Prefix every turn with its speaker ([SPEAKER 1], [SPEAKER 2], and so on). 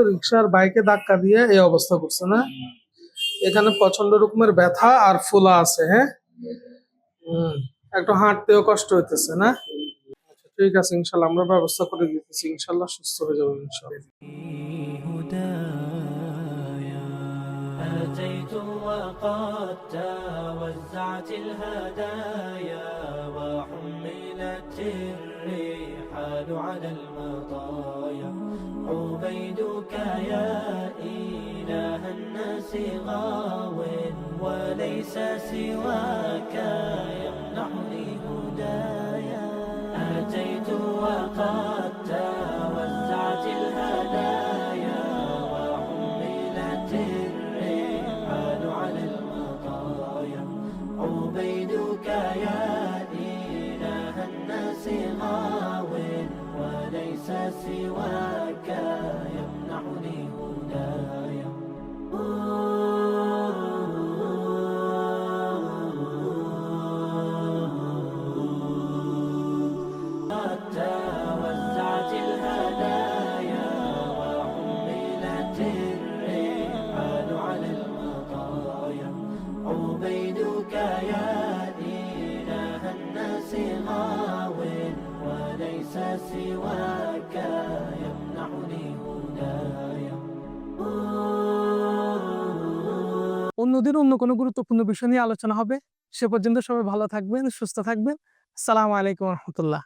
[SPEAKER 1] রিক্সার বাইকে ধাক্কা দিয়ে এই অবস্থা করছে না? এখানে প্রচন্ড রকমের ব্যথা আর ফোলা আছে, হ্যাঁ। একটু হাঁটতেও কষ্ট হইতেছে না? আচ্ছা, ঠিক আছে, ইনশাল্লাহ আমরা ব্যবস্থা করে দিতেছি, ইনশাল্লাহ সুস্থ হয়ে যাবো ইনশাল্লাহ।
[SPEAKER 2] أتيت وقد توزعت الهدايا وحملت الرحال على المطايا عبيدك يا إله الناس غاو وليس سواك يمنحني هدايا أتيت وقد توزعت الهدايا وحملت الرحال على المطايا عبيدك يا إله الناس غاو وليس سواك يمنحني هدايا قد توزعت الهدايا وحملت الرحال على المطايا عبيدك يا إله الناس غاو وليس سواك يمنحني هدايا
[SPEAKER 1] অন্যদিন অন্য কোনো গুরুত্বপূর্ণ বিষয় নিয়ে আলোচনা হবে। সে পর্যন্ত সবাই ভালো থাকবেন, সুস্থ থাকবেন। আসসালামু আলাইকুম রহমতুল্লাহ।